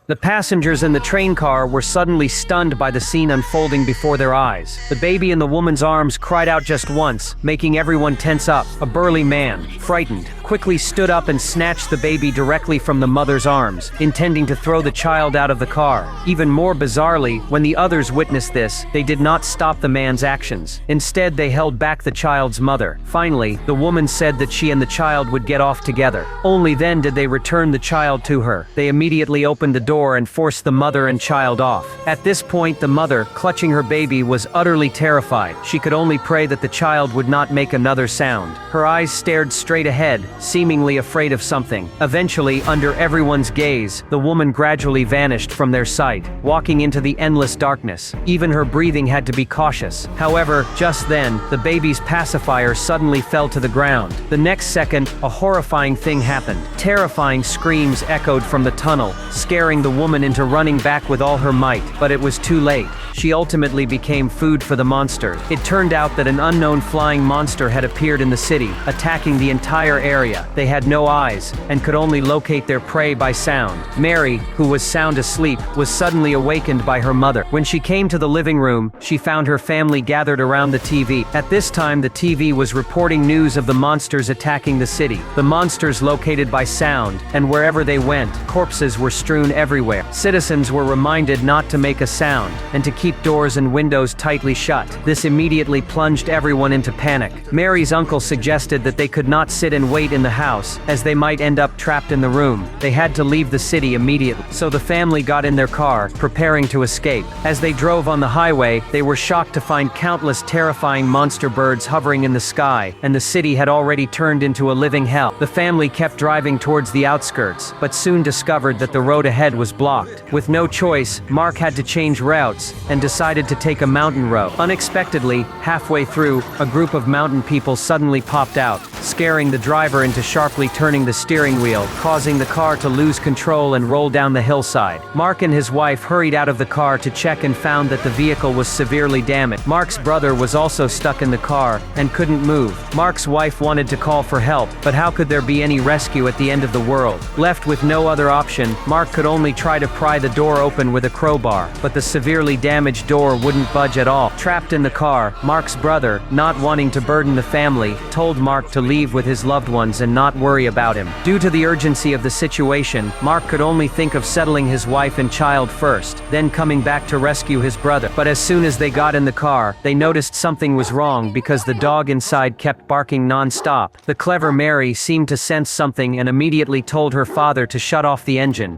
The passengers in the train car were suddenly stunned by the scene unfolding before their eyes. The baby in the woman's arms cried out just once, making everyone tense up. A burly man, frightened, quickly stood up and snatched the baby directly from the mother's arms, intending to throw the child out of the car. Even more bizarrely, when the others witnessed this, they did not stop the man's actions. Instead, they held back the child's mother. Finally, the woman said that she and the child would get off together. Only then did they return the child to her. They immediately opened the door and forced the mother and child off. At this point, the mother, clutching her baby, was utterly terrified. She could only pray that the child would not make another sound. Her eyes stared straight ahead, seemingly afraid of something. Eventually, under everyone's gaze, the woman gradually vanished from their sight, walking into the endless darkness. Even her breathing had to be cautious. However, just then, the baby's pacifier suddenly fell to the ground. The next second, a horrifying thing happened. Terrifying screams echoed from the tunnel, scaring the woman into running back with all her might. But it was too late. She ultimately became food for the monster. It turned out that an unknown flying monster had appeared in the city, attacking the entire area. They had no eyes, and could only locate their prey by sound. Mary, who was sound asleep, was suddenly awakened by her mother. When she came to the living room, she found her family gathered around the TV. At this time, the TV was reporting news of the monsters attacking the city. The monsters located by sound, and wherever they went, corpses were strewn everywhere. Citizens were reminded not to make a sound, and to keep doors and windows tightly shut. This immediately plunged everyone into panic. Mary's uncle suggested that they could not sit and wait in the house, as they might end up trapped in the room. They had to leave the city immediately. So the family got in their car, preparing to escape. As they drove on the highway, they were shocked to find countless terrifying monster birds hovering in the sky, and the city had already turned into a living hell. The family kept driving towards the outskirts, but soon discovered that the road ahead was blocked. With no choice, Mark had to change routes, and decided to take a mountain road. Unexpectedly, halfway through, a group of mountain people suddenly popped out, scaring the driver into sharply turning the steering wheel, causing the car to lose control and roll down the hillside. Mark and his wife hurried out of the car to check and found that the vehicle was severely damaged. Mark's brother was also stuck in the car, and couldn't move. Mark's wife wanted to call for help, but how could there be any rescue at the end of the world? Left with no other option, Mark could only try to pry the door open with a crowbar, but the severely damaged door wouldn't budge at all. Trapped in the car, Mark's brother, not wanting to burden the family, told Mark to leave with his loved ones and not worry about him. Due to the urgency of the situation, Mark could only think of settling his wife and child first, then coming back to rescue his brother. But as soon as they got in the car, they noticed something was wrong because the dog inside kept barking non-stop. The clever Mary seemed to sense something and immediately told her father to shut off the engine.